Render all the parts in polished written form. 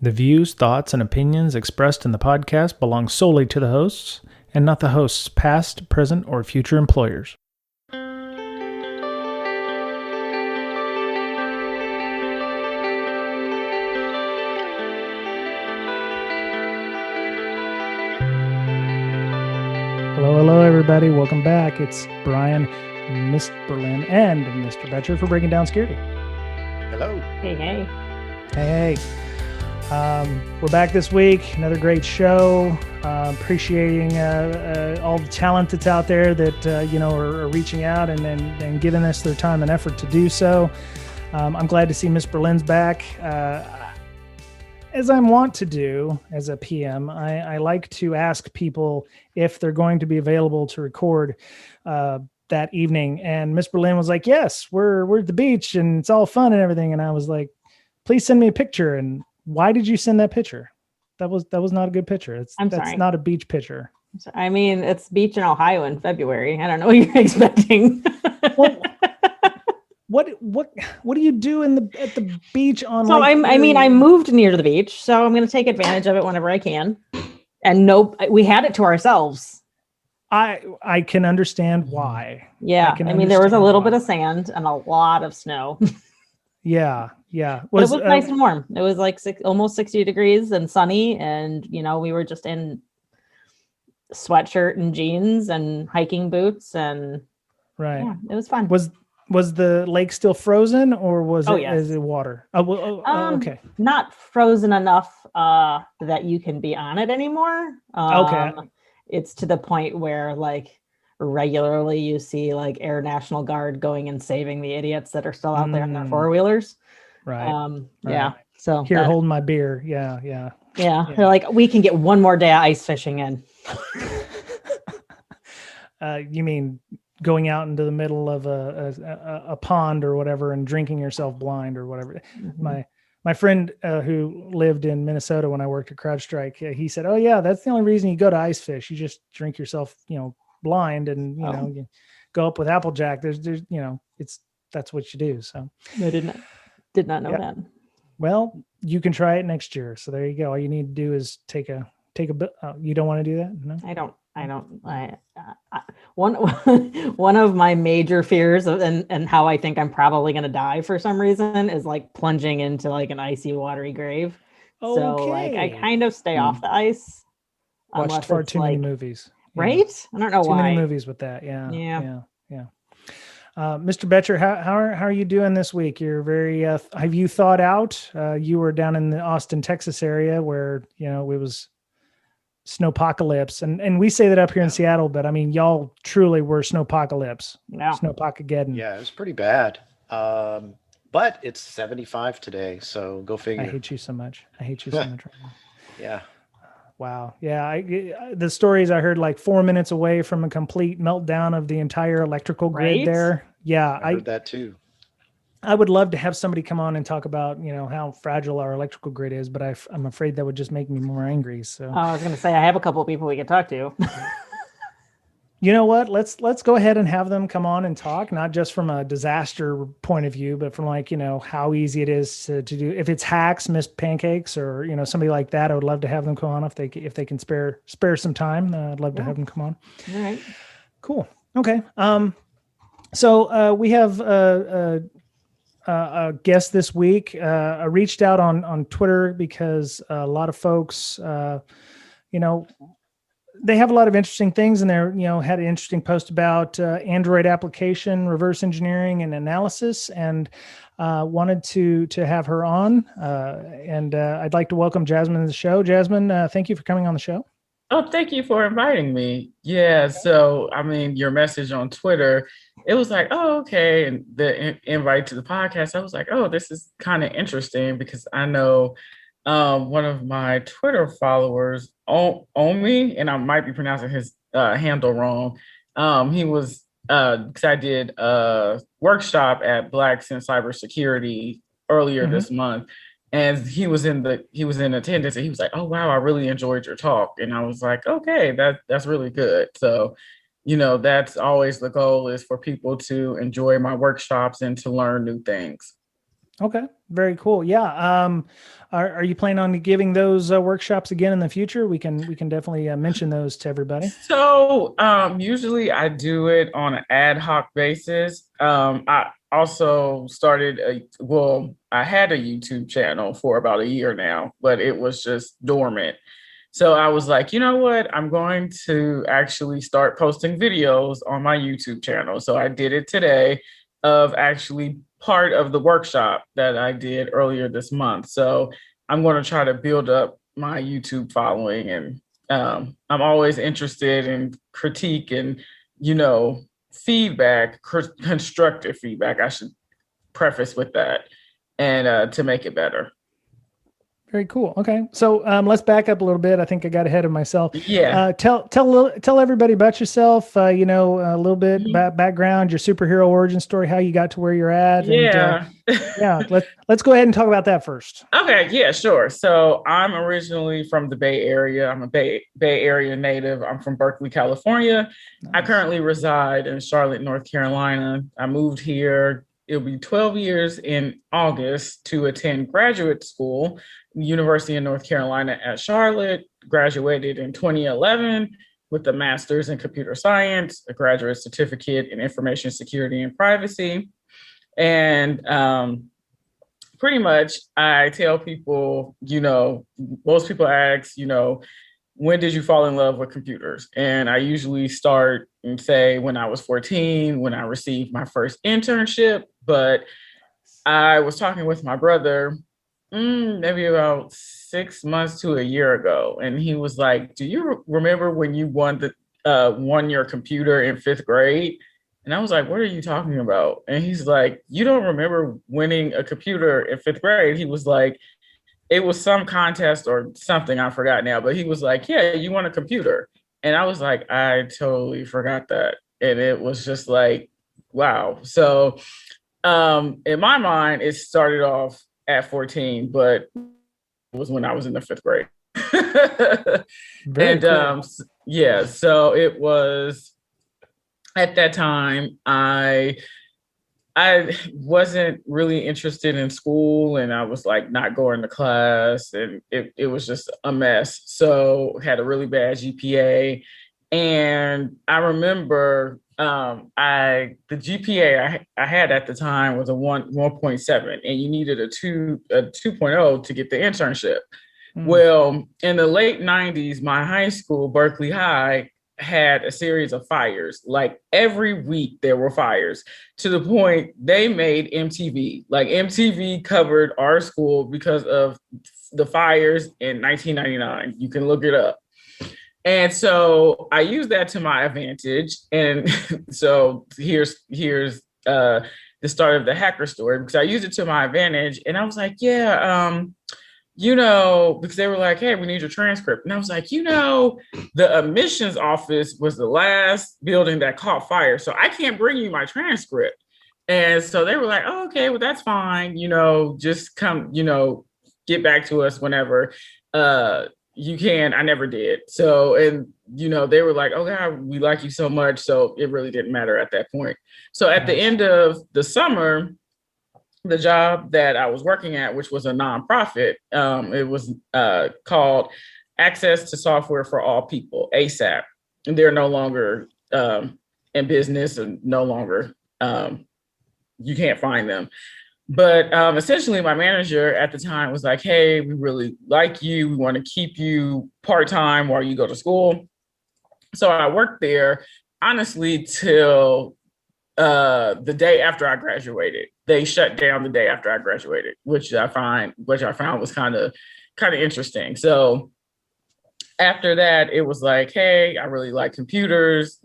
The views, thoughts, and opinions expressed in the podcast belong solely to the hosts and not the host's past, present, or future employers. Hello, everybody. Welcome back. It's Brian, Miss Berlin, and Mr. Betcher for Breaking Down Security. Hello. Hey. Hey. We're back this week. Another great show. Appreciating all the talent that's out there that are reaching out and giving us their time and effort to do so. I'm glad to see Miss Berlin's back. As I want to do as a PM, I like to ask people if they're going to be available to record that evening. And Miss Berlin was like, "Yes, we're at the beach and it's all fun and everything." And I was like, "Please send me a picture." And why did you send that picture? That was not a good picture. That's not a beach picture. I mean, it's beach in Ohio in February. I don't know what you're expecting. Well, what do you do at the beach on? So I moved near the beach, so I'm going to take advantage of it whenever I can. And we had it to ourselves. I can understand why. Yeah, there was a little bit of sand and a lot of snow. Yeah. It was nice and warm. It was like almost 60 degrees and sunny, and we were just in sweatshirt and jeans and hiking boots, and right. Yeah, it was fun. Was the lake still frozen, or was yes. Is it water? Okay. Not frozen enough that you can be on it anymore. Okay. It's to the point where regularly you see Air National Guard going and saving the idiots that are still out there in their four-wheelers. Right. Yeah. So here, holding my beer. Yeah. They're like, we can get one more day of ice fishing in. You mean going out into the middle of a pond or whatever and drinking yourself blind or whatever? Mm-hmm. My friend who lived in Minnesota when I worked at CrowdStrike, he said, "Oh yeah, that's the only reason you go to ice fish. You just drink yourself, blind, and you go up with Applejack. There's that's what you do." So I did not know that. Well, you can try it next year. So there you go. All you need to do is take a bit. You don't want to do that? No? I don't. One of my major fears and how I think I'm probably going to die for some reason is plunging into an icy, watery grave. Okay. So I kind of stay off the ice. Watched far too many movies. Right? I don't know why. Too many movies with that. Yeah. Mr. Betcher, how are you doing this week? You're very, have you thought out, you were down in the Austin, Texas area where, it was snowpocalypse. And we say that up here in Seattle, but y'all truly were snowpocalypse. Yeah. Snowpocageddon. Yeah, it was pretty bad. But it's 75 today, so go figure. I hate you so much right now. Yeah. Wow. Yeah. The stories I heard 4 minutes away from a complete meltdown of the entire electrical grid there. Yeah. I heard that too. I would love to have somebody come on and talk about, how fragile our electrical grid is, but I'm afraid that would just make me more angry. So I was going to say, I have a couple of people we can talk to. You know what? Let's go ahead and have them come on and talk, not just from a disaster point of view, but from how easy it is to do. If it's hacks, missed pancakes, or somebody like that, I would love to have them come on if they can spare some time. I'd love to have them come on. All right. Cool. Okay. So we have a guest this week. I reached out on Twitter because a lot of folks, they have a lot of interesting things in there. Had an interesting post about Android application, reverse engineering, and analysis, and wanted to have her on. And I'd like to welcome Jasmine to the show. Jasmine, thank you for coming on the show. Oh, thank you for inviting me. Yeah. So, your message on Twitter, it was like, oh, okay. And the invite to the podcast, I was like, oh, this is kind of interesting because I know one of my Twitter followers, Omi, and I might be pronouncing his handle wrong. He was, because I did a workshop at Blacks in Cybersecurity earlier this month. And he was in attendance, and he was like, "Oh wow, I really enjoyed your talk." And I was like, "Okay, that's really good." So, that's always the goal, is for people to enjoy my workshops and to learn new things. Okay, very cool. Yeah. Are you planning on giving those workshops again in the future? We can definitely mention those to everybody. So usually I do it on an ad hoc basis. I also I had a YouTube channel for about a year now, but it was just dormant. So I was like, you know what? I'm going to actually start posting videos on my YouTube channel. So I did it today of actually part of the workshop that I did earlier this month. So I'm going to try to build up my YouTube following, and I'm always interested in critique and, feedback, constructive feedback. I should preface with that, and to make it better. Very cool. Okay, so let's back up a little bit. I think I got ahead of myself. Yeah. Tell everybody about yourself. A little bit Mhm. about background, your superhero origin story, how you got to where you're at. Yeah. And, yeah. Let's go ahead and talk about that first. Okay, yeah, sure. So I'm originally from the Bay Area. I'm a Bay Area native. I'm from Berkeley, California. I Nice. currently reside in Charlotte, North Carolina. I moved here. It'll be 12 years in August to attend graduate school, University of North Carolina at Charlotte. Graduated in 2011 with a master's in computer science, a graduate certificate in information security and privacy. And pretty much I tell people, most people ask, when did you fall in love with computers? And I usually start and say when I was 14, when I received my first internship. But I was talking with my brother maybe about 6 months to a year ago. And he was like, do you remember when you won your computer in 5th grade? And I was like, what are you talking about? And he's like, you don't remember winning a computer in 5th grade? He was like, it was some contest or something, I forgot now, but he was like, yeah, you won a computer. And I was like, I totally forgot that. And it was just like, wow. So in my mind, it started off at 14, but it was when I was in the 5th grade. Very And cool. yeah, so it was at that time I wasn't really interested in school, and I was like not going to class, and it was just a mess. So had a really bad GPA. And I remember the GPA I had at the time was a 1.7, and you needed a 2.0 to get the internship. Well, in the late 90s, my high school, Berkeley High, had a series of fires. Like every week there were fires, to the point they made MTV. Like MTV covered our school because of the fires in 1999. You can look it up. And so I used that to my advantage. And so here's the start of the hacker story, because I used it to my advantage. And I was like, yeah, because they were like, hey, we need your transcript. And I was like, the admissions office was the last building that caught fire, so I can't bring you my transcript. And so they were like, oh, okay, well, that's fine. Just come, get back to us whenever you can. I never did. So, and, they were like, oh, God, we like you so much. So it really didn't matter at that point. So at the end of the summer, the job that I was working at, which was a nonprofit, it was called Access to Software for All People, ASAP. And they're no longer in business, and no longer, you can't find them. But essentially, my manager at the time was like, hey, we really like you. We want to keep you part-time while you go to school. So I worked there, honestly, till the day after I graduated. They shut down the day after I graduated, which I found was kind of interesting. So after that, it was like, hey, I really like computers.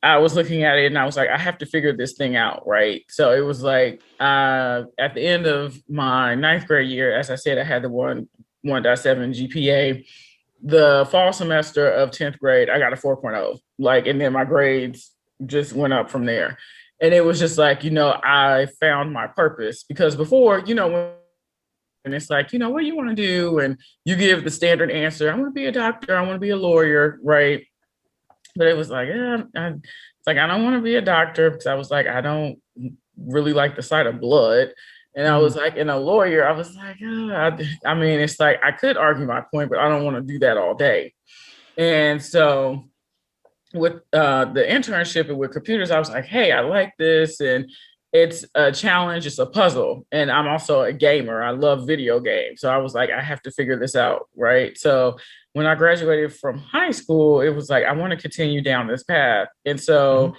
I was looking at it and I was like, I have to figure this thing out, right? So it was like at the end of my 9th grade year, as I said, I had the 1.7 GPA. The fall semester of 10th grade, I got a 4.0. And then my grades just went up from there. And it was just like, I found my purpose, because before, and it's like, what do you want to do? And you give the standard answer, I want to be a doctor, I want to be a lawyer, right? But it was like, I don't want to be a doctor, because I was like, I don't really like the sight of blood. And I was like, and a lawyer, I was like, I mean, it's like, I could argue my point, but I don't want to do that all day. And so with the internship and with computers, I was like, hey, I like this. And it's a challenge, it's a puzzle. And I'm also a gamer. I love video games. So I was like, I have to figure this out. Right. So when I graduated from high school, it was like, I want to continue down this path. And so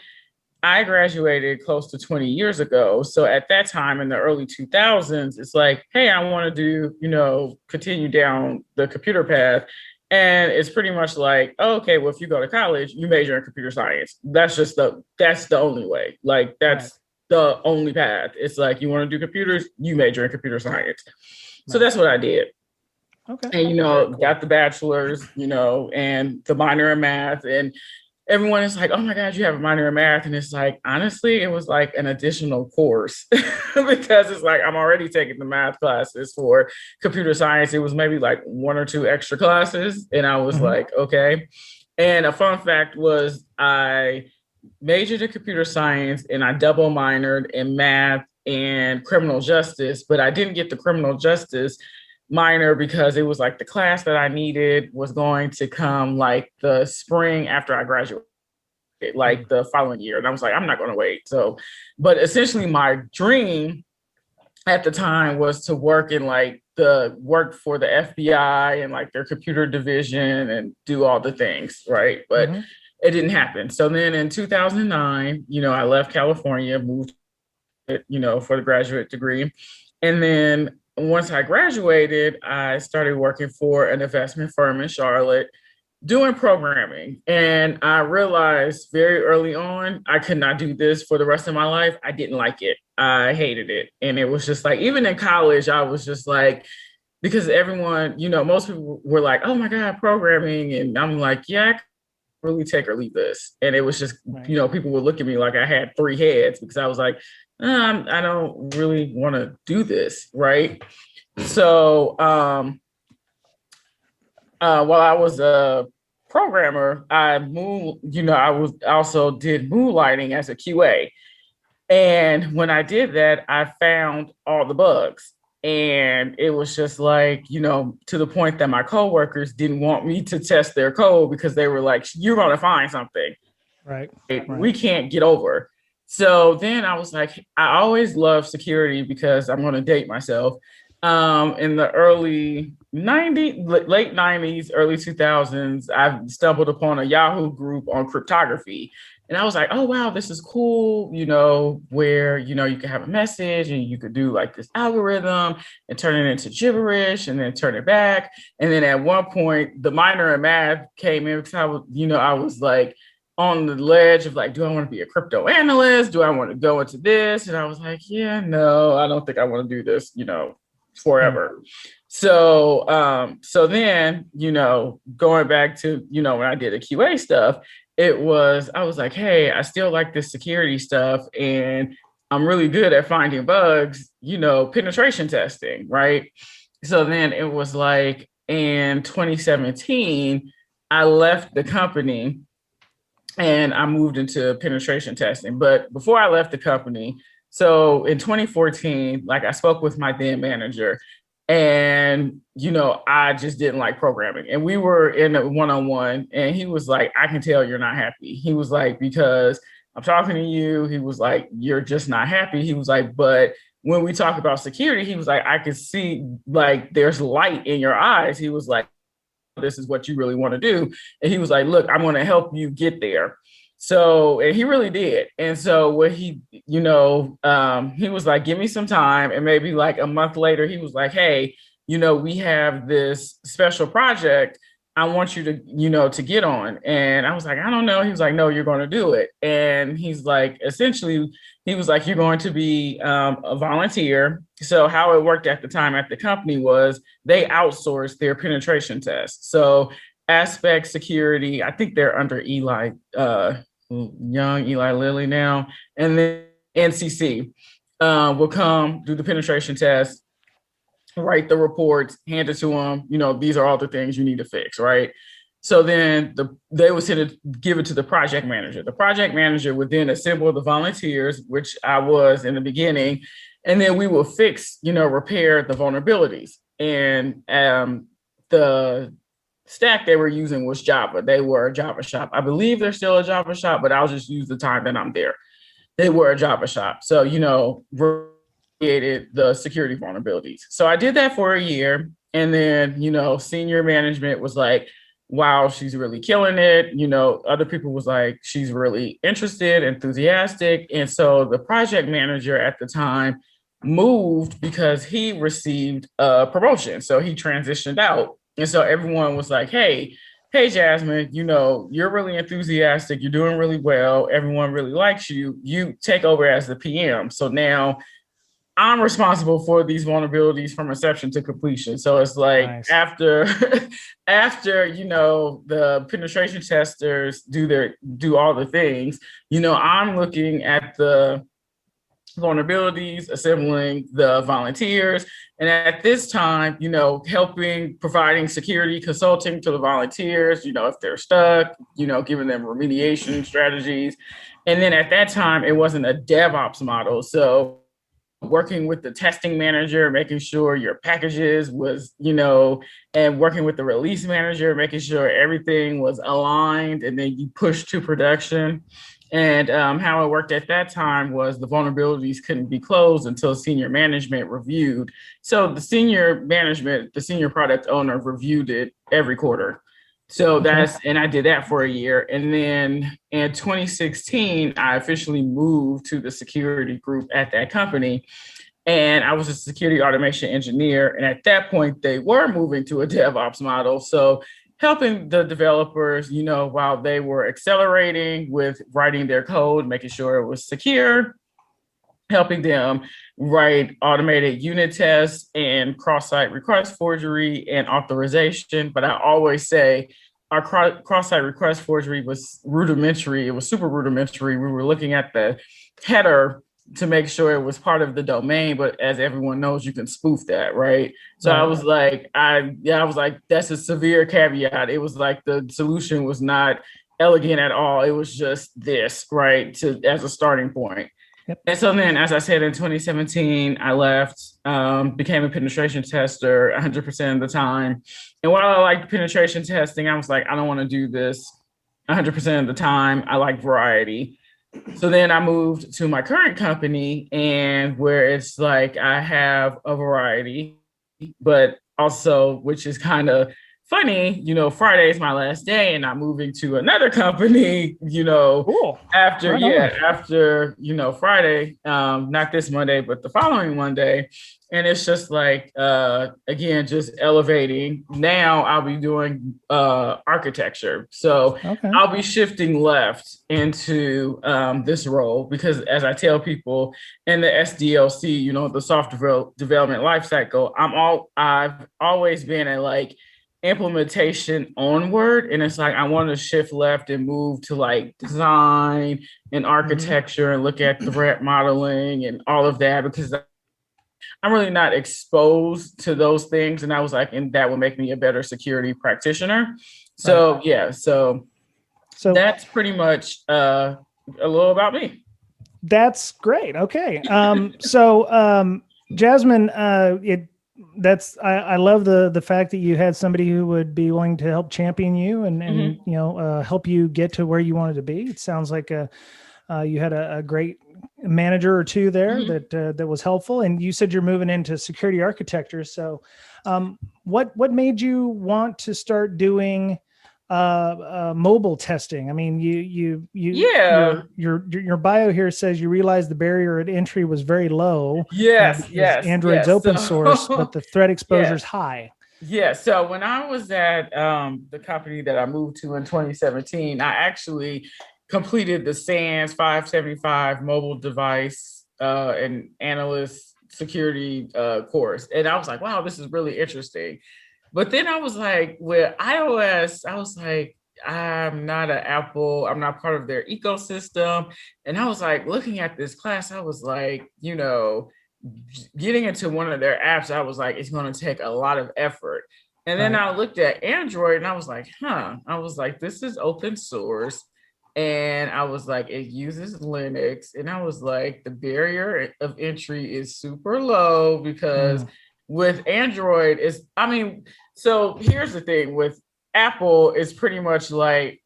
I graduated close to 20 years ago. So at that time in the early 2000s, it's like, hey, I want to do, continue down the computer path. And it's pretty much like, oh, okay, well, if you go to college, you major in computer science. That's the only way. Like, that's the only path. It's like, you want to do computers, you major in computer science. So that's what I did. Okay. And, got the bachelor's, and the minor in math. And everyone is like, oh my God, you have a minor in math. And it's like, honestly, it was like an additional course because it's like, I'm already taking the math classes for computer science. It was maybe like 1 or 2 extra classes. And I was like, okay. And a fun fact was I majored in computer science and I double minored in math and criminal justice, but I didn't get the criminal justice minor because it was like the class that I needed was going to come like the spring after I graduated, like the following year. And I was like, I'm not going to wait. So, but essentially my dream at the time was to work in like work for the FBI and like their computer division and do all the things. Right. But it didn't happen. So then in 2009, I left California, moved, for the graduate degree. And then once I graduated, I started working for an investment firm in Charlotte doing programming. And I realized very early on, I could not do this for the rest of my life. I didn't like it. I hated it. And it was just like, even in college, I was just like, because everyone, most people were like, oh my God, programming. And I'm like, yeah, I can really take or leave this. And it was just, people would look at me like I had 3 heads because I was like, I don't really want to do this, right? So while I was a programmer, I also did moonlighting as a QA. And when I did that, I found all the bugs. And it was just like, to the point that my coworkers didn't want me to test their code because they were like, you're going to find something. Right. We can't get over. So then I was like, I always loved security because I'm going to date myself. In the late 90s, early 2000s, I stumbled upon a Yahoo group on cryptography. And I was like, oh, wow, this is cool, where, you can have a message and you could do like this algorithm and turn it into gibberish and then turn it back. And then at one point, the minor in math came in because I was like, on the ledge of like, do I want to be a crypto analyst? Do I want to go into this? And I was like, yeah, no, I don't think I want to do this, forever. So, so then, going back to, when I did the QA stuff, I was like, hey, I still like this security stuff and I'm really good at finding bugs, penetration testing, right? So then it was like in 2017, I left the company and I moved into penetration testing. But before I left the company, so in 2014, like I spoke with my then manager and, I just didn't like programming. And we were in a one-on-one and he was like, I can tell you're not happy. He was like, because I'm talking to you. He was like, you're just not happy. He was like, but when we talk about security, he was like, I could see like there's light in your eyes. He was like, this is what you really want to do. And he was like, look, I'm going to help you get there. So, and he really did. And so what he, he was like, give me some time. And maybe like a month later, he was like, hey, we have this special project I want you to, to get on. And I was like, I don't know. He was like, no, you're going to do it. And he's like, essentially, he was like, you're going to be a volunteer. So how it worked at the time at the company was they outsourced their penetration tests. So Aspect Security, I think they're under Eli Lilly now. And then NCC will come do the penetration test, write the reports, hand it to them. These are all the things you need to fix, right? So then they would send it, give it to the project manager. The project manager would then assemble the volunteers, which I was in the beginning, And then we will fix, repair the vulnerabilities. And the stack they were using was Java. They were a Java shop. I believe they're still a Java shop, but I'll just use the time that I'm there. They were a Java shop. So, created the security vulnerabilities. So I did that for a year. And then, senior management was like, wow, she's really killing it. Other people was like, she's really interested, enthusiastic. And so the project manager at the time moved because he received a promotion. So he transitioned out. And so everyone was like, hey, Jasmine, you're really enthusiastic. You're doing really well. Everyone really likes you. You take over as the PM. So now I'm responsible for these vulnerabilities from inception to completion. So it's like Nice. after the penetration testers do all the things, I'm looking at the vulnerabilities, assembling the volunteers, and at this time, providing security consulting to the volunteers, if they're stuck, giving them remediation strategies. And then at that time, it wasn't a DevOps model. So working with the testing manager, making sure your packages was, and working with the release manager, making sure everything was aligned, and then you push to production. And how it worked at that time was the vulnerabilities couldn't be closed until senior management reviewed. So the senior product owner reviewed it every quarter. So and I did that for a year. And then in 2016, I officially moved to the security group at that company. And I was a security automation engineer. And at that point, they were moving to a DevOps model. So helping the developers, while they were accelerating with writing their code, making sure it was secure, helping them write automated unit tests and cross-site request forgery and authorization. But I always say our cross-site request forgery was rudimentary. It was super rudimentary. We were looking at the header to make sure it was part of the domain, but as everyone knows, you can spoof that, right? So I was like, that's a severe caveat. It was like the solution was not elegant at all. It was just this, right, as a starting point. Yep. And so then, as I said, in 2017, I left, became a penetration tester 100% of the time. And while I liked penetration testing, I was like, I don't want to do this 100% of the time. I like variety. So then I moved to my current company, and where it's like I have a variety, but also, which is kind of funny, Friday is my last day and I'm moving to another company, Cool. after Friday, not this Monday, but the following Monday. And it's just like, again, just elevating. Now I'll be doing architecture. So I'll be shifting left into this role because, as I tell people in the SDLC, the software development lifecycle, I've always been a like implementation onward, and it's like I want to shift left and move to like design and architecture and look at threat modeling and all of that, because I'm really not exposed to those things. And I was like, and that would make me a better security practitioner. So so that's pretty much a little about me. That's great. Okay. Jasmine, I love the fact that you had somebody who would be willing to help champion you and help you get to where you wanted to be. It sounds like you had a great manager or two there that was helpful. And you said you're moving into security architecture. So what made you want to start doing mobile testing? I mean, your bio here says you realized the barrier at entry was very low. Yes. Android's open source, but the threat exposure is high. Yeah. So when I was at the company that I moved to in 2017, I actually completed the SANS 575 mobile device and analyst security course. And I was like, wow, this is really interesting. But then I was like, with iOS, I was like, I'm not an Apple, I'm not part of their ecosystem. And I was like, looking at this class, I was like, getting into one of their apps, I was like, it's going to take a lot of effort. And then I looked at Android and I was like, I was like, this is open source. and I was like, it uses Linux, and I was like, the barrier of entry is super low because with Android is, I mean, so here's the thing with Apple is pretty much like,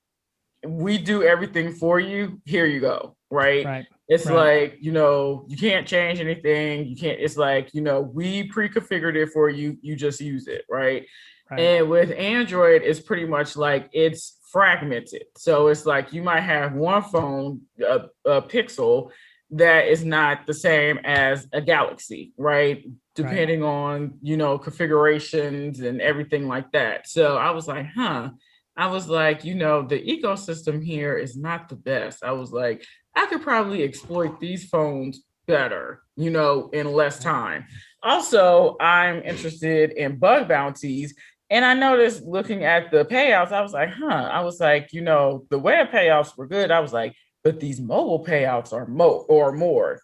we do everything for you. Here you go. Right. It's like, you can't change anything. You can't, it's like, we pre-configured it for you. You just use it. Right. And with Android, it's pretty much like it's fragmented. So it's like you might have one phone, a Pixel, that is not the same as a Galaxy, right? Depending on, configurations and everything like that. So I was like, I was like, the ecosystem here is not the best. I was like, I could probably exploit these phones better, in less time. Also, I'm interested in bug bounties. And I noticed looking at the payouts, I was like, I was like, the web payouts were good. I was like, but these mobile payouts are more.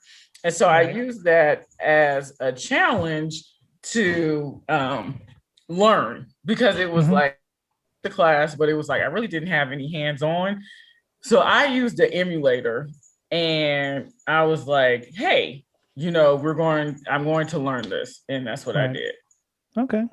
And so I used that as a challenge to learn, because it was like the class, but it was like I really didn't have any hands-on. So I used the emulator, and I was like, hey, I'm going to learn this. And that's what I did. Okay.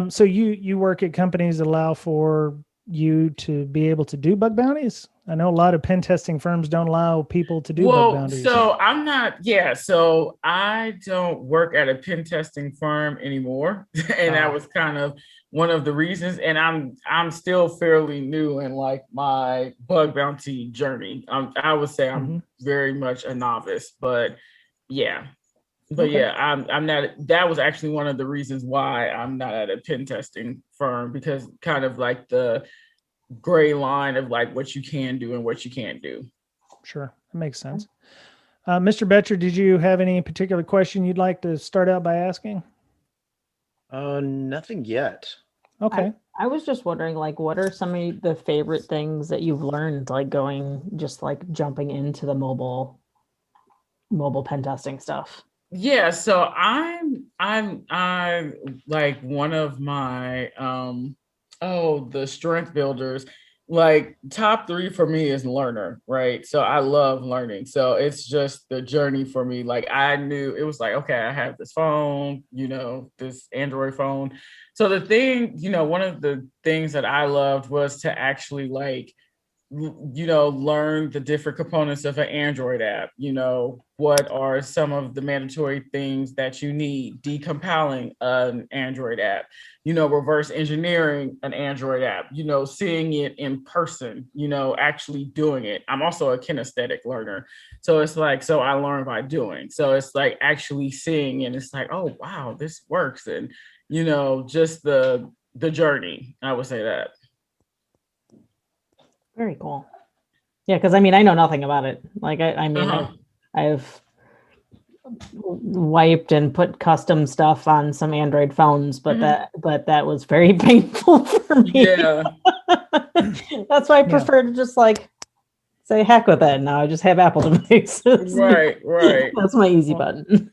So you work at companies that allow for you to be able to do bug bounties? I know a lot of pen testing firms don't allow people to do bug bounties. So I'm not, so I don't work at a pen testing firm anymore. And that was kind of one of the reasons. And I'm still fairly new in like my bug bounty journey. I would say I'm very much a novice, but yeah. But I'm not, that was actually one of the reasons why I'm not at a pen testing firm, because kind of like the gray line of like what you can do and what you can't do. Sure. That makes sense. Mr. Betcher, did you have any particular question you'd like to start out by asking? Nothing yet. Okay. I was just wondering, like, what are some of the favorite things that you've learned, like jumping into the mobile pen testing stuff? Yeah, so I'm like one of my the strength builders. Like top 3 for me is learner, right? So I love learning. So it's just the journey for me. Like I knew it was like, okay, I have this phone, this Android phone. So the thing, one of the things that I loved was to actually like, learn the different components of an Android app. What are some of the mandatory things that you need? Decompiling an Android app, reverse engineering an Android app, seeing it in person, actually doing it. I'm also a kinesthetic learner. So it's like, so I learn by doing. So it's like actually seeing, and it's like, oh, wow, this works. And, just the journey, I would say that. Very cool. Yeah, because I mean, I know nothing about it. Like, I've wiped and put custom stuff on some Android phones, but that was very painful for me. Yeah. That's why I prefer to just like say heck with it. Now I just have Apple devices. Right. That's my easy button.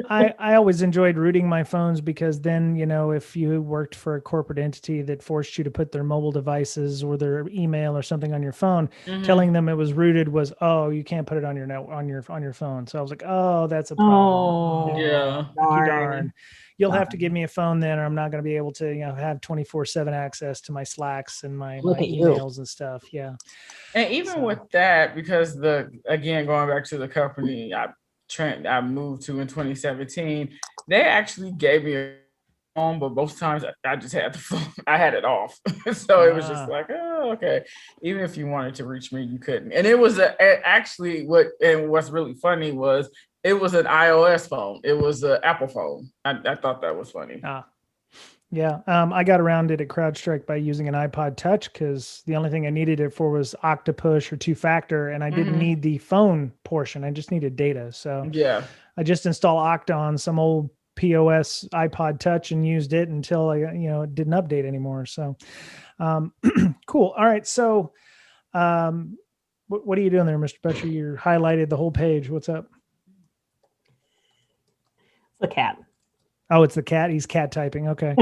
I always enjoyed rooting my phones, because then, if you worked for a corporate entity that forced you to put their mobile devices or their email or something on your phone, telling them it was rooted was, oh, you can't put it on your phone. So I was like, oh, that's a problem. Oh, yeah. Darn. You'll have to give me a phone then, or I'm not going to be able to, have 24/7 access to my Slacks and my emails and stuff. Yeah. And even with that, because again, going back to the company I moved to in 2017, they actually gave me a phone, but most times I just had the phone. I had it off. So it was just like, oh, okay. Even if you wanted to reach me, you couldn't. And it was what's really funny was it was an iOS phone. It was an Apple phone. I thought that was funny. Yeah. I got around it at CrowdStrike by using an iPod Touch, because the only thing I needed it for was Octopush or 2-factor, and I didn't need the phone portion. I just needed data. So yeah, I just installed Okta on some old POS iPod Touch and used it until it didn't update anymore. So cool. All right. So what are you doing there, Mr. Betcher? You're highlighted the whole page. What's up? The cat. Oh, it's the cat. He's cat typing. Okay.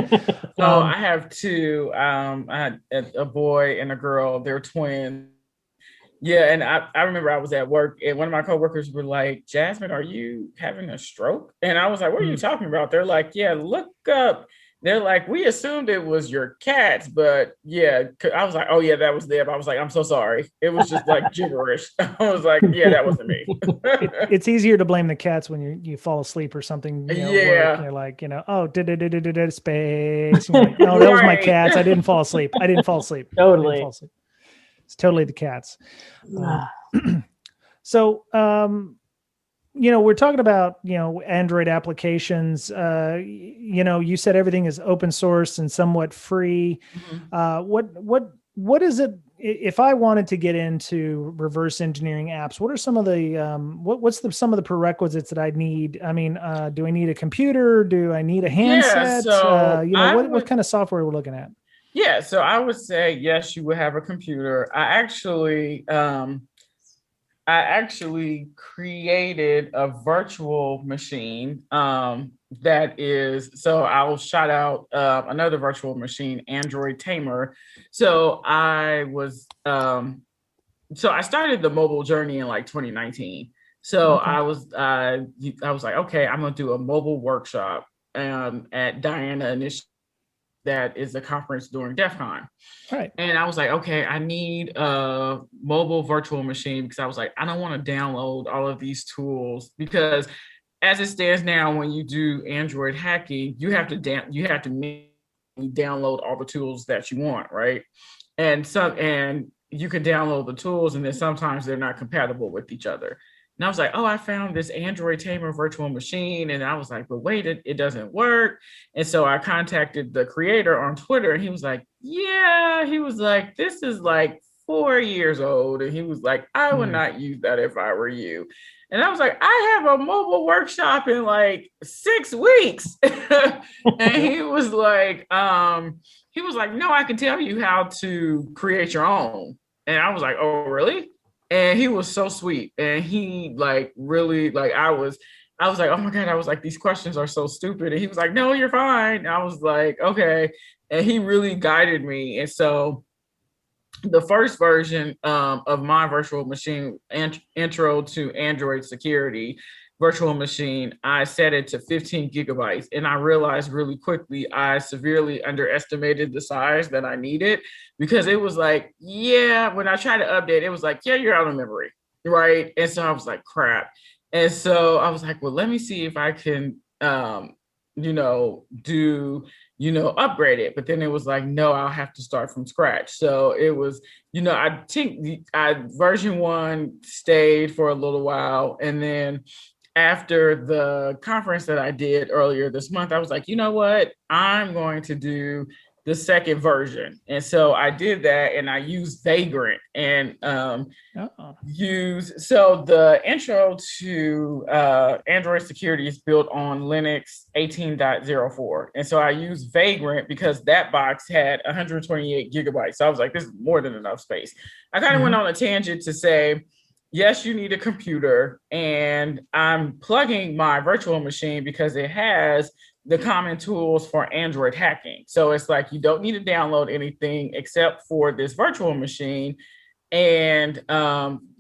So I have 2. I had a boy and a girl. They're twins. Yeah, and I remember I was at work and one of my coworkers were like, Jasmine, are you having a stroke? And I was like, what are you talking about? They're like, yeah, look up. They're like, we assumed it was your cats, but yeah, I was like, oh yeah, that was them. I was like, I'm so sorry. It was just like gibberish. I was like, yeah, that wasn't me. It's easier to blame the cats when you fall asleep or something, you know, work, Yeah. and you're like, you know, oh, space. And you're like, no, that was my Right. cats. I didn't fall asleep. I didn't fall asleep. I didn't Totally. fall asleep. It's totally the cats. So, you know, we're talking about, you know, Android applications. You know, you said everything is open source and somewhat free. What is it? If I wanted to get into reverse engineering apps, what are some of the some of the prerequisites that I need? I mean, do I need a computer? Do I need a handset? So you know, what kind of software we're looking at? Yeah, so I would say yes, you would have a computer. I actually created a virtual machine that is, so I'll shout out another virtual machine, Android Tamer. So I started the mobile journey in like 2019. So Okay. I was like, okay, I'm gonna do a mobile workshop at Diana Initiative. That is a conference during DEF CON. Right. And I was like, okay, I need a mobile virtual machine because I was like, I don't want to download all of these tools because as it stands now, when you do Android hacking, you have to download all the tools that you want, right? And you can download the tools and then sometimes they're not compatible with each other. And I was like, oh, I found this Android Tamer virtual machine. And I was like, but wait, it doesn't work. And so I contacted the creator on Twitter and he was like, yeah, he was like, this is like 4 years old. And he was like, I would not use that if I were you. And I was like, I have a mobile workshop in like 6 weeks. And he was like, no, I can tell you how to create your own. And I was like, oh, really? And he was so sweet. And he like really like I was like, oh my God, I was like, these questions are so stupid. And he was like, no, you're fine. And I was like, okay. And he really guided me. And so the first version of my virtual machine, intro to Android security virtual machine, I set it to 15 gigabytes. And I realized really quickly, I severely underestimated the size that I needed because it was like, yeah, when I tried to update, it was like, yeah, you're out of memory. Right. And so I was like, crap. And so I was like, well, let me see if I can, upgrade it. But then it was like, no, I'll have to start from scratch. So it was, I think version 1 stayed for a little while. And then after the conference that I did earlier this month, I was like, you know what? I'm going to do the second version. And so I did that and I used Vagrant and so the intro to Android security is built on Linux 18.04. And so I used Vagrant because that box had 128 gigabytes. So I was like, this is more than enough space. I kind of went on a tangent to say, yes, you need a computer, and I'm plugging my virtual machine because it has the common tools for Android hacking. So it's like, you don't need to download anything except for this virtual machine, and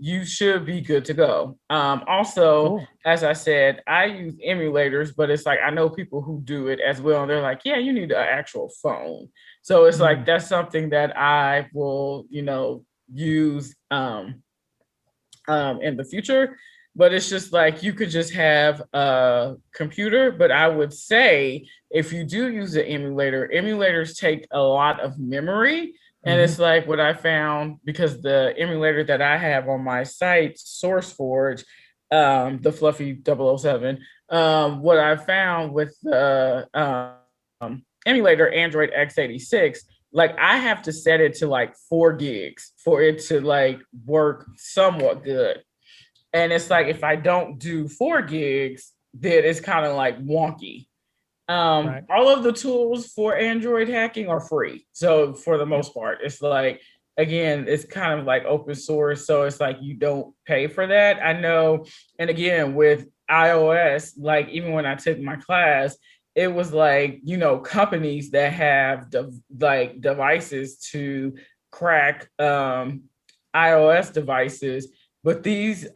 you should be good to go. Also, as I said, I use emulators, but it's like, I know people who do it as well. And they're like, yeah, you need an actual phone. So it's like, that's something that I will, use in the future, but it's just like you could just have a computer. But I would say if you do use an emulator, emulators take a lot of memory. And it's like what I found, because the emulator that I have on my site, SourceForge, TheFluffy007, what I found with the emulator Android x86, like I have to set it to like 4 gigs for it to like work somewhat good. And it's like, if I don't do 4 gigs, then it's kind of like wonky. All of the tools for Android hacking are free. So for the most part, it's like, again, it's kind of like open source. So it's like, you don't pay for that. I know. And again, with iOS, like even when I took my class, it was like, companies that have devices to crack iOS devices, but these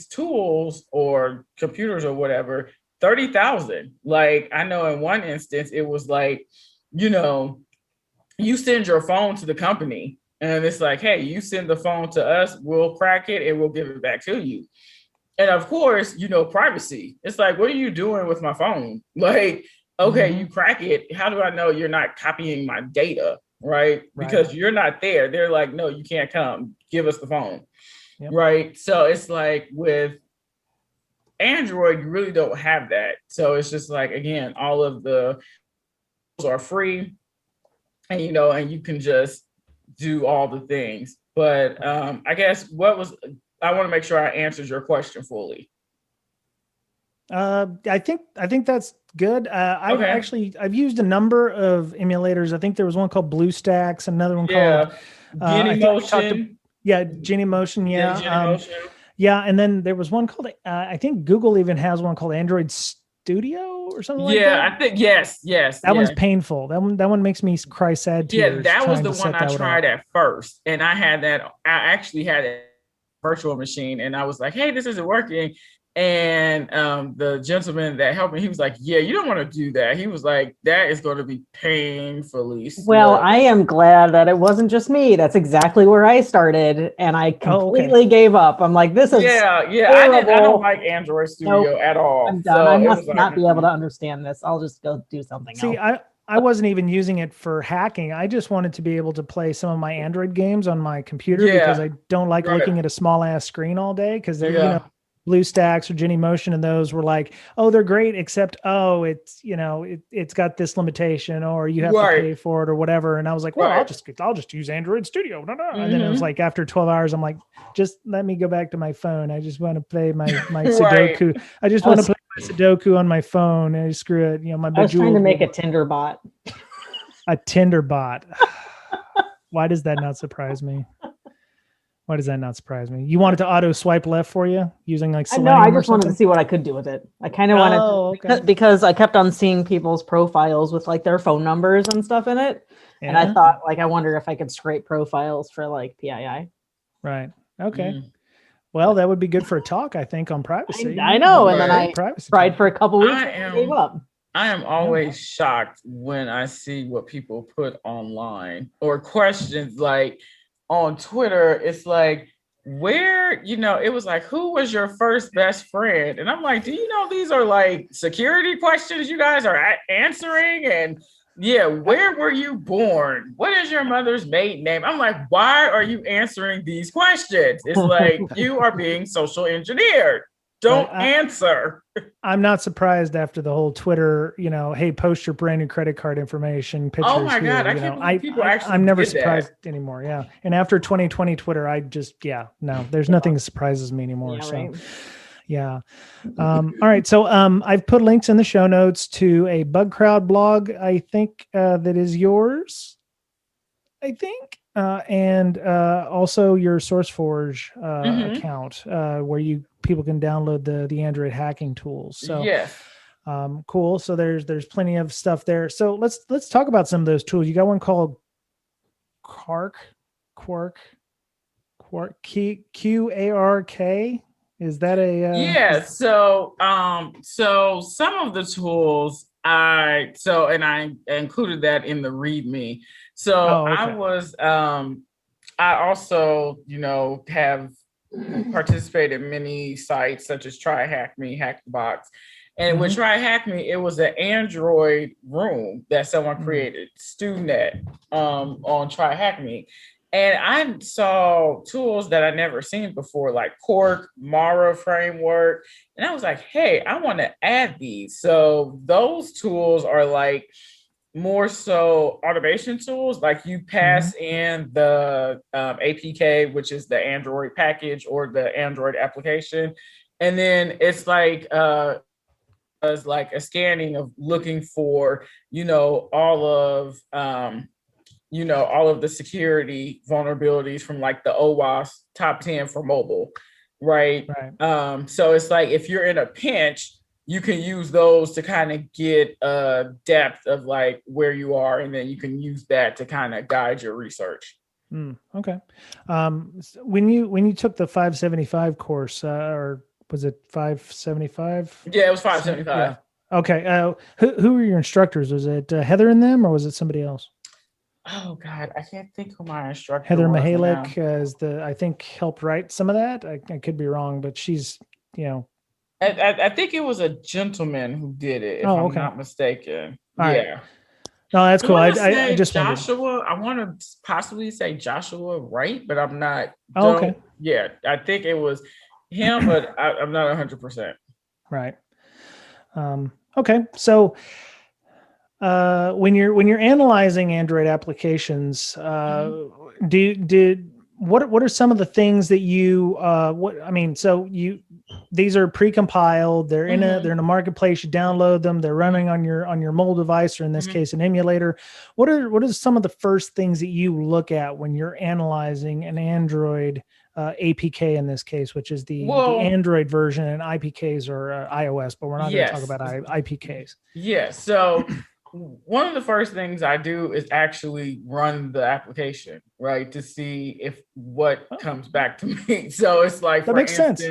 tools or computers or whatever, 30,000. Like I know in one instance, it was like, you know, you send your phone to the company and it's like, hey, you send the phone to us, we'll crack it and we'll give it back to you. And of course, you know, privacy. It's like, what are you doing with my phone? Like, okay, you crack it. How do I know you're not copying my data? Right? Because you're not there. They're like, no, you can't come. Give us the phone. Yep. Right. So it's like with Android, you really don't have that. So it's just like, again, all of the tools are free and, you know, and you can just do all the things. But I guess I want to make sure I answered your question fully. I think that's good. I've used a number of emulators. I think there was one called BlueStacks, another one called Genymotion. Genymotion. Yeah. Genymotion. Yeah. And then there was one called, I think Google even has one called Android Studio or something like that. Yeah, I think, yes. That one's painful. That one makes me cry sad tears. Yeah, that was the one I tried at first. And I actually had a virtual machine and I was like, hey, this isn't working. And the gentleman that helped me, he was like, yeah, you don't want to do that. He was like, that is going to be painfully slow. Well, I am glad that it wasn't just me. That's exactly where I started. And I completely gave up. I'm like, this is I don't like Android Studio at all. I'm done. I must not be able to understand this. I'll just go do something else. I wasn't even using it for hacking. I just wanted to be able to play some of my Android games on my computer because I don't like looking at a small ass screen all day because they're, you know, BlueStacks or Genymotion and those were like, oh, they're great, except, oh, it's, you know, it's got this limitation or you have to pay for it or whatever. And I was like, well, I'll just use Android Studio. And then it was like, after 12 hours, I'm like, just let me go back to my phone. I just want to play my Sudoku. I just want to play my Sudoku on my phone and screw it. You know, I was trying to make a Tinder bot. A Tinder bot. Why does that not surprise me? Why does that not surprise me? You wanted to auto swipe left for you using like Selenium? No, I just wanted to see what I could do with it. I kind of wanted because I kept on seeing people's profiles with like their phone numbers and stuff in it. Yeah. And I thought like, I wonder if I could scrape profiles for like PII. Right. Okay. Well, that would be good for a talk, I think, on privacy. I know. And then I tried for a couple weeks and gave up. I am always shocked when I see what people put online or questions like, on Twitter, it's like, where, you know, it was like, who was your first best friend? And I'm like, do you know these are like security questions you guys are answering? And yeah, where were you born? What is your mother's maiden name? I'm like, why are you answering these questions? It's like, you are being social engineered. Don't answer. I'm not surprised after the whole Twitter, you know, hey, post your brand new credit card information pictures. Oh my God, I can't believe people actually I'm never surprised anymore. Yeah. And after 2020 Twitter, I just, no, there's nothing that surprises me anymore. Yeah. All right. So I've put links in the show notes to a Bug Crowd blog, I think that is yours, I think. And also your SourceForge account where people can download the Android hacking tools. So cool. So there's plenty of stuff there. So let's talk about some of those tools. You got one called Quark, QARK. Is that a so some of the tools I included that in the README. So I was I also, you know, have participated in many sites such as Try Hack Me, Hack the Box. And with Try Hack Me, it was an Android room that someone created, StuNet, on Try Hack Me. And I saw tools that I'd never seen before, like Quark, Mara framework. And I was like, hey, I want to add these. So those tools are like more so automation tools, like you pass in the APK, which is the Android package or the Android application. And then it's like as like a scanning of looking for, you know, all of the security vulnerabilities from like the OWASP top 10 for mobile, right? So it's like, if you're in a pinch, you can use those to kind of get a depth of like where you are. And then you can use that to kind of guide your research. Okay. When you took the 575 course, or was it 575? Yeah, it was 575. Yeah. Okay. Who were your instructors? Was it Heather and them, or was it somebody else? Oh God, I can't think who my instructor Heather was now. Mihalik is I think helped write some of that. I could be wrong, but she's, I think it was a gentleman who did it, if I'm not mistaken. All yeah. Right. No, that's cool. I just Joshua. I want to possibly say Joshua Wright, but I'm not. Oh, okay. Yeah, I think it was him, but I'm not 100%. Right. Okay. So when you're analyzing Android applications, what are some of the things that you these are pre-compiled, they're in a marketplace, you download them, they're running on your mobile device, or in this case an emulator. What are some of the first things that you look at when you're analyzing an Android APK in this case, which is the Android version, and IPKs are iOS, but we're not going to talk about IPKs. Yeah. So one of the first things I do is actually run the application, right, to see if what comes back to me. So it's like, that makes sense.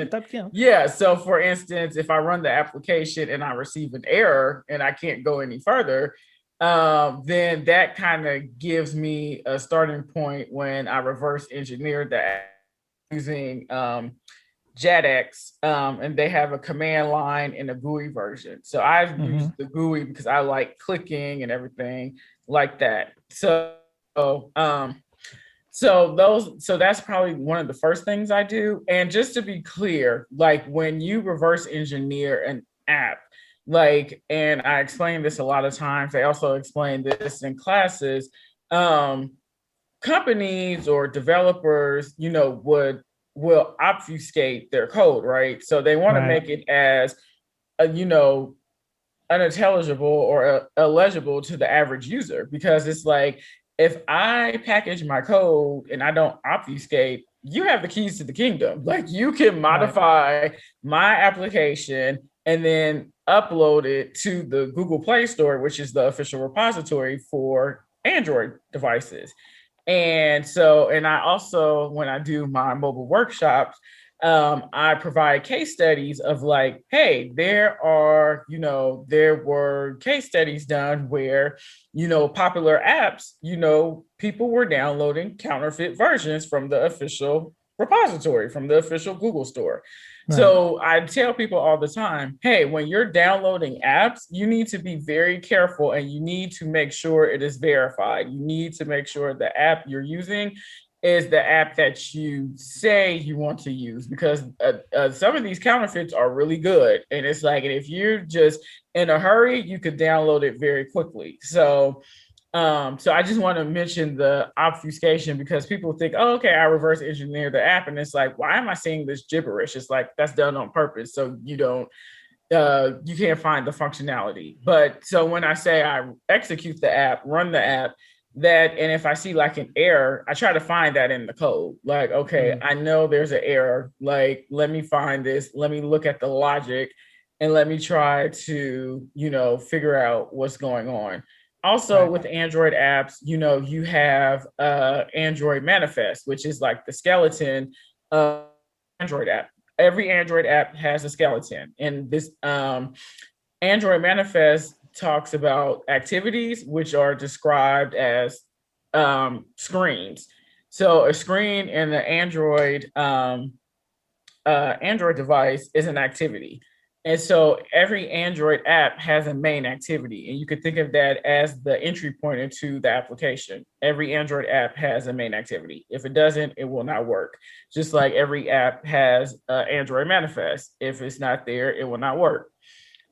Yeah. So for instance, if I run the application and I receive an error and I can't go any further, then that kind of gives me a starting point when I reverse engineer the app using JetX, and they have a command line and a GUI version. So I've used the GUI because I like clicking and everything like that. So that's probably one of the first things I do. And just to be clear, like when you reverse engineer an app, and I explain this a lot of times, they also explain this in classes, companies or developers, will obfuscate their code, right? So they want to make it as, unintelligible or illegible to the average user, because it's like, if I package my code and I don't obfuscate, you have the keys to the kingdom. Like, you can modify my application and then upload it to the Google Play Store, which is the official repository for Android devices. And I also, when I do my mobile workshops, I provide case studies of like, hey, there were case studies done where, popular apps, people were downloading counterfeit versions from the official repository, from the official Google store. Right. So I tell people all the time, hey, when you're downloading apps, you need to be very careful, and you need to make sure it is verified. You need to make sure the app you're using is the app that you say you want to use, because some of these counterfeits are really good. And it's like, and if you're just in a hurry, you could download it very quickly. So I just want to mention the obfuscation, because people think, oh, okay, I reverse engineer the app. And it's like, why am I seeing this gibberish? It's like, that's done on purpose. So you can't find the functionality. But so when I say I execute the app, run the app, and if I see like an error, I try to find that in the code. Like, okay, I know there's an error. Like, let me find this. Let me look at the logic, and let me try to, figure out what's going on. Also, with Android apps, you have Android Manifest, which is like the skeleton of Android app. Every Android app has a skeleton. And this Android Manifest talks about activities, which are described as screens. So a screen in the Android device is an activity. And so every Android app has a main activity, and you could think of that as the entry point into the application. Every Android app has a main activity. If it doesn't, it will not work. Just like every app has Android Manifest. If it's not there, it will not work.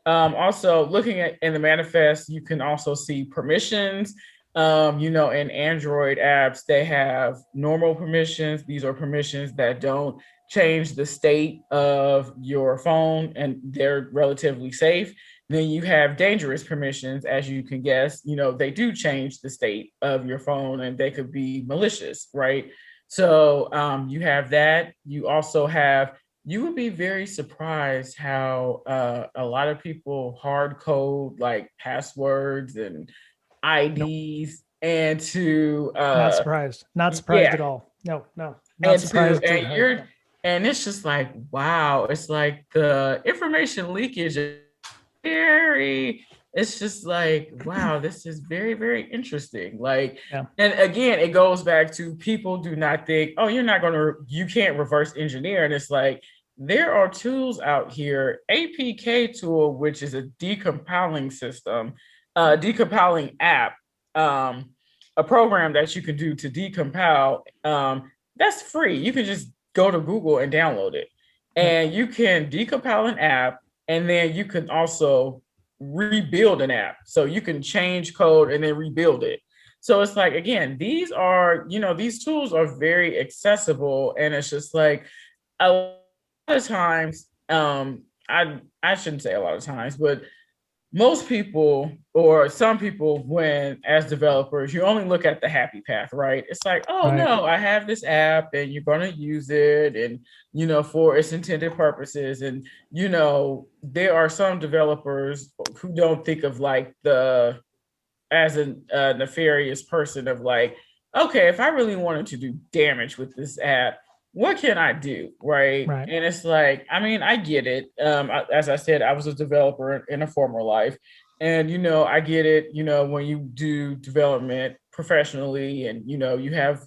Also, looking at in the manifest, you can also see permissions. In Android apps, they have normal permissions. These are permissions that don't change the state of your phone, and they're relatively safe. Then you have dangerous permissions, as you can guess. They do change the state of your phone, and they could be malicious, right? So you have that. You also have, you would be very surprised how a lot of people hard code like passwords and IDs and to Not surprised. Not surprised at all. No, not and surprised. and it's just like, wow, it's like the information leakage is very, it's just like, wow, this is very, very interesting. Like, Yeah. and again, it goes back to people do not think, oh, you can't reverse engineer. And it's like, there are tools out here, APK tool, which is a decompiling system, decompiling app, a program that you can do to decompile. That's free. You can just go to Google and download it. And you can decompile an app, and then you can also rebuild an app. So you can change code and then rebuild it. So it's like, again, these tools are very accessible. And it's just like a lot of times, I shouldn't say a lot of times, but most people or some people, when as developers, you only look at the happy path, right? It's like, oh no, I have this app and you're going to use it, and for its intended purposes. And there are some developers who don't think of like as a nefarious person of like, okay, if I really wanted to do damage with this app, what can I do? Right. And it's like, I mean, I get it. As I said, I was a developer in a former life. And, I get it, when you do development professionally and, you have,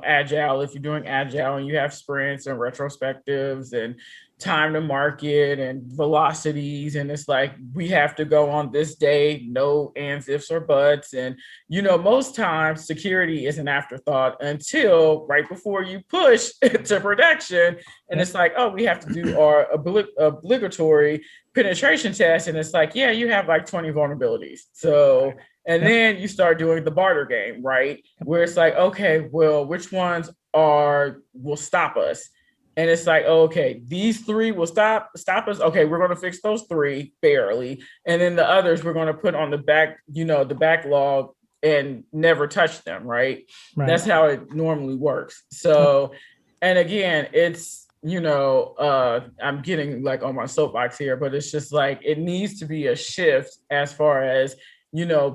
agile, if you're doing agile and you have sprints and retrospectives and time to market and velocities. And it's like, we have to go on this day, no ands, ifs, or buts. And, most times security is an afterthought until right before you push to production. And it's like, oh, we have to do our obligatory penetration test. And it's like, yeah, you have like 20 vulnerabilities. So, and then you start doing the barter game, right? Where it's like, okay, well, which ones will stop us? And it's like, okay, these 3 will stop us. Okay, we're going to fix those 3 barely. And then the others we're going to put on the backlog and never touch them, right? That's how it normally works. So, and again, it's, I'm getting like on my soapbox here, but it's just like, it needs to be a shift as far as,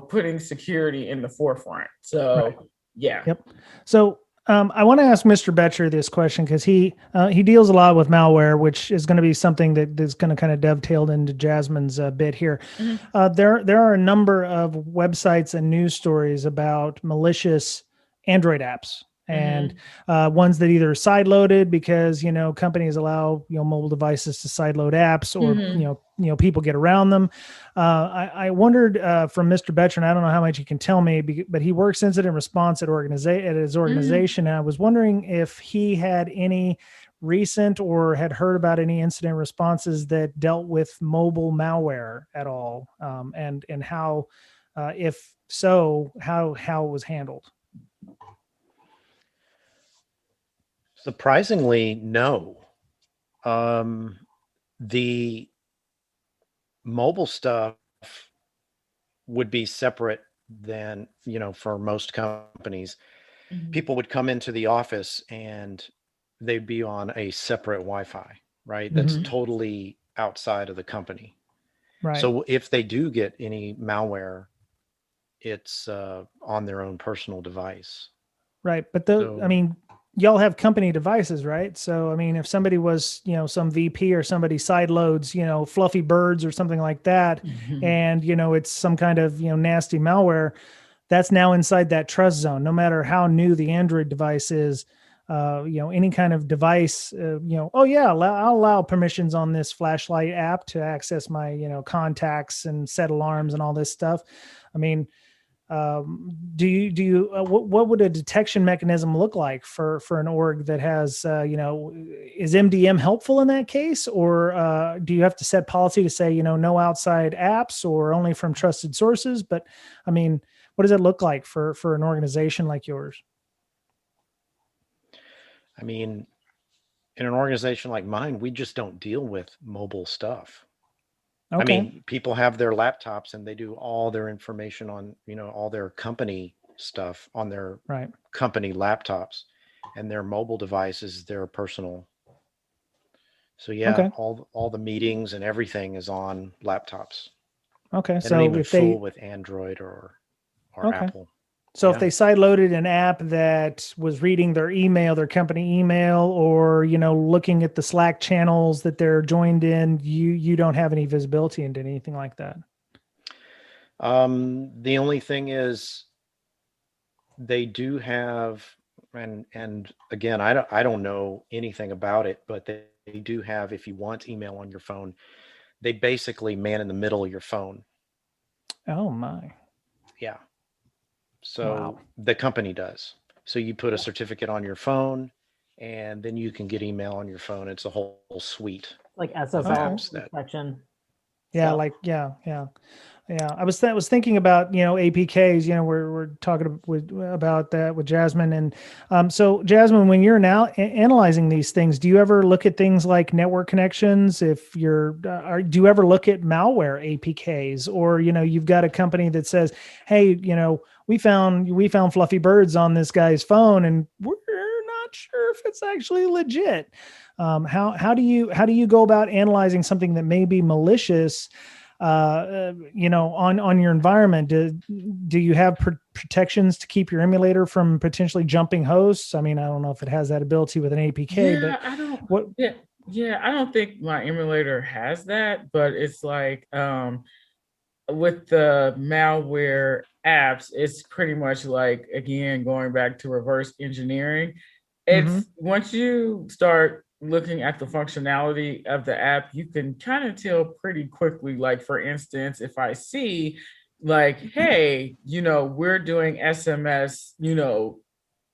putting security in the forefront. So, yeah. Yep. So, I want to ask Mr. Betcher this question because he deals a lot with malware, which is going to be something that's going to kind of dovetail into Jasmine's bit here. Mm-hmm. There are a number of websites and news stories about malicious Android apps and ones that either sideloaded because companies allow mobile devices to sideload apps, or people get around them. I wondered from Mr. Betcher, and I don't know how much he can tell me, but he works incident response at his organization, and I was wondering if he had any recent or had heard about any incident responses that dealt with mobile malware at all, and how, if so, how it was handled. Surprisingly, no. The mobile stuff would be separate than, for most companies. People would come into the office and they'd be on a separate Wi-Fi, right? That's totally outside of the company. Right. So if they do get any malware, it's on their own personal device. Right. But y'all have company devices, right? So, if somebody was, some VP or somebody sideloads, Fluffy Birds or something like that, and, it's some kind of, nasty malware, that's now inside that trust zone, no matter how new the Android device is, any kind of device, I'll allow permissions on this flashlight app to access my, contacts and set alarms and all this stuff. What would a detection mechanism look like for an org that has, is MDM helpful in that case? Or do you have to set policy to say, no outside apps or only from trusted sources? But what does it look like for an organization like yours? In an organization like mine, we just don't deal with mobile stuff. Okay. People have their laptops and they do all their information on, all their company stuff on their company laptops, and their mobile devices, their personal. So all the meetings and everything is on laptops. Okay. They don't even fool with Android or Apple. So if they sideloaded an app that was reading their email, their company email, or, you know, looking at the Slack channels that they're joined in, you don't have any visibility into anything like that. The only thing is they do have, and again, I don't know anything about it, but they do have, if you want email on your phone, they basically man in the middle of your phone. Oh my. Yeah. So the company does. So you put a certificate on your phone, and then you can get email on your phone. It's a whole suite. Like of SSL apps that- inspection. Yeah, So- like yeah. I was thinking about, you know, APKs. You know, we're talking about that with Jasmine, and so Jasmine, when you're now analyzing these things, do you ever look at things like network connections? If you're, do you ever look at malware APKs, or, you know, you've got a company that says, hey, you know, we found fluffy birds on this guy's phone, and we're not sure if it's actually legit. How do you go about analyzing something that may be malicious? You know, on your environment? Do you have protections to keep your emulator from potentially jumping hosts? I mean, I don't know if it has that ability with an APK, but I don't. what? Yeah, I don't think my emulator has that, but it's like with the malware apps, it's pretty much like, again, going back to reverse engineering. It's once you start looking at the functionality of the app, you can kind of tell pretty quickly. Like, for instance, if I see like, hey, you know, we're doing SMS, you know,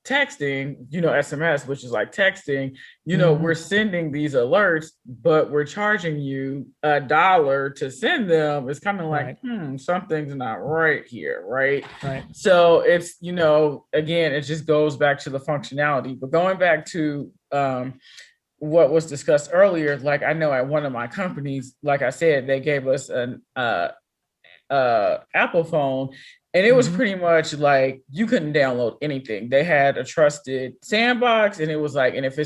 texting, you know, SMS, which is like texting, you know, we're sending these alerts, but we're charging you $1 to send them. It's kind of like, something's not right here, right? Right. So it's, you know, again, it just goes back to the functionality. But going back to what was discussed earlier, like, I know at one of my companies, like I said, they gave us an Apple phone, and it was pretty much like you couldn't download anything. They had a trusted sandbox, and it was like, and if the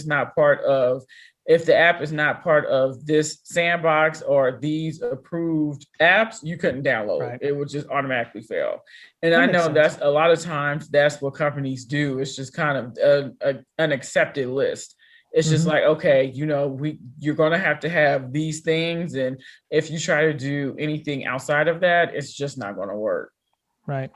app is not part of this sandbox or these approved apps, you couldn't download. It would just automatically fail. And I know that's a lot of times that's what companies do. It's just kind of an accepted list. It's just like, okay, you know, you're going to have these things. And if you try to do anything outside of that, it's just not going to work. Right.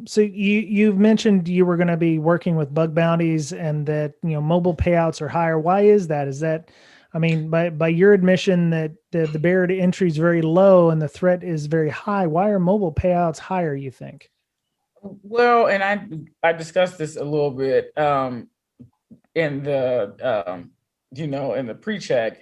So you've mentioned you were going to be working with bug bounties, and that, you know, mobile payouts are higher. Why is that? Is that, I mean, by your admission that the barrier to entry is very low and the threat is very high, why are mobile payouts higher, you think? Well, and I discussed this a little bit in the you know, in the pre-check.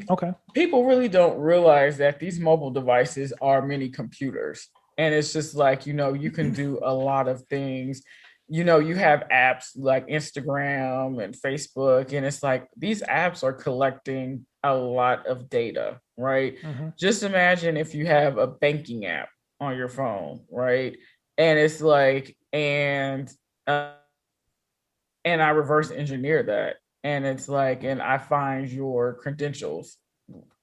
Okay. People really don't realize that these mobile devices are mini computers. And it's just like, you know, you can do a lot of things. You know, you have apps like Instagram and Facebook, and it's like these apps are collecting a lot of data, right? Just imagine if you have a banking app on your phone, right? And it's like, and I reverse engineer that. And it's like, and I find your credentials.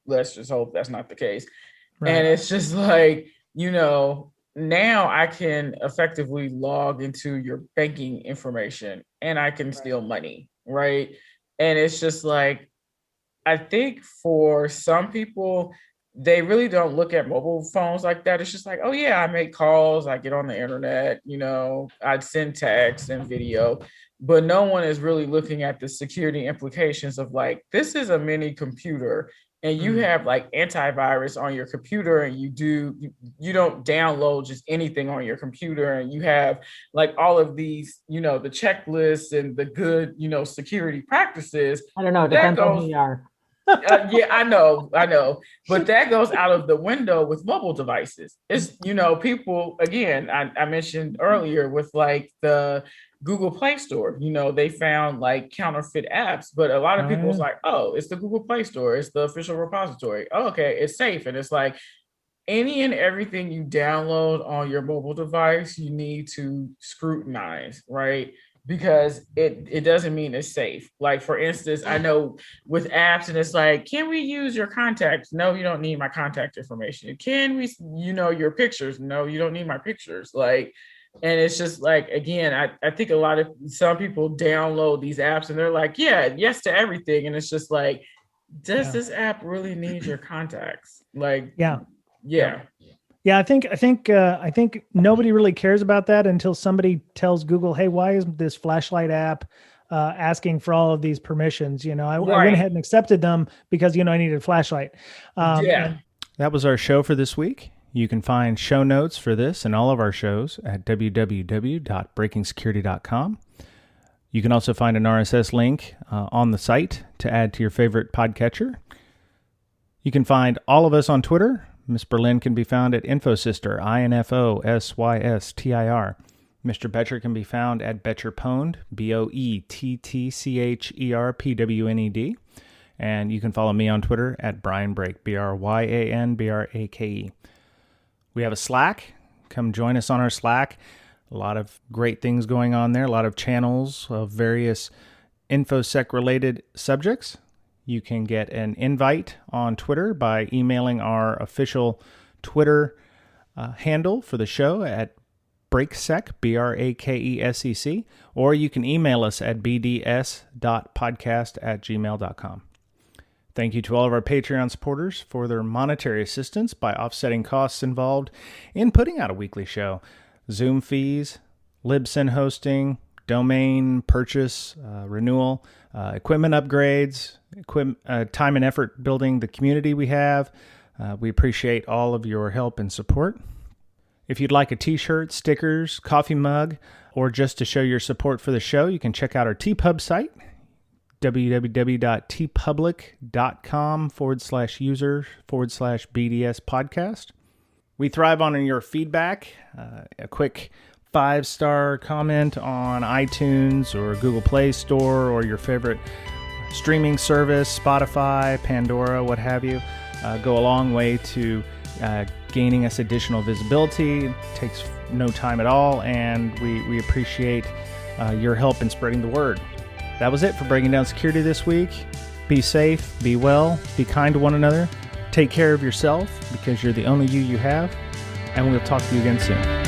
Let's just hope that's not the case. Right. And it's just like, you know, now I can effectively log into your banking information and I can steal money, right? And it's just like, I think for some people, they really don't look at mobile phones like that. It's just like, oh yeah, I make calls, I get on the internet, you know, I'd send text and video, but no one is really looking at the security implications of like, this is a mini computer. And you have like antivirus on your computer, and you don't download just anything on your computer, and you have like all of these, you know, the checklists and the good, you know, security practices. I don't know, it depends on who you are. Yeah, I know, but that goes out of the window with mobile devices. It's, you know, people, again, I mentioned earlier with like the Google Play Store, you know, they found like counterfeit apps, but a lot of people was like, oh, it's the Google Play Store, it's the official repository. Oh, okay, it's safe. And it's like any and everything you download on your mobile device, you need to scrutinize, right? Because it doesn't mean it's safe. Like, for instance, I know with apps, and it's like, can we use your contacts? No, you don't need my contact information. Can we, you know, your pictures? No, you don't need my pictures. Like, And it's just like, again, I think some people download these apps and they're like, yeah, yes to everything. And it's just like, does this app really need your contacts? Like, Yeah. I think nobody really cares about that until somebody tells Google, hey, why is this flashlight app asking for all of these permissions? I went ahead and accepted them because, I needed a flashlight. That was our show for this week. You can find show notes for this and all of our shows at www.breakingsecurity.com. You can also find an RSS link on the site to add to your favorite podcatcher. You can find all of us on Twitter. Miss Berlin can be found at InfoSyster, INFOSYSTIR. Mr. Betcher can be found at BetcherPwned, BOETTCHERPWNED. And you can follow me on Twitter at Brian Brake, BRYANBRAKE. We have a Slack. Come join us on our Slack. A lot of great things going on there. A lot of channels of various InfoSec-related subjects. You can get an invite on Twitter by emailing our official Twitter handle for the show at BrakeSec, BRAKESEC, or you can email us at bds.podcast@gmail.com. Thank you to all of our Patreon supporters for their monetary assistance by offsetting costs involved in putting out a weekly show. Zoom fees, Libsyn hosting, domain purchase, renewal, equipment upgrades, time and effort building the community we have. We appreciate all of your help and support. If you'd like a t-shirt, stickers, coffee mug, or just to show your support for the show, you can check out our TPub site, www.tpublic.com/user/BDS podcast. We thrive on your feedback. A quick 5-star comment on iTunes or Google Play Store or your favorite streaming service, Spotify, Pandora, what have you, go a long way to gaining us additional visibility. It takes no time at all, and we appreciate your help in spreading the word. That was it for Breaking Down Security this week. Be safe, be well, be kind to one another, take care of yourself because you're the only you have, and we'll talk to you again soon.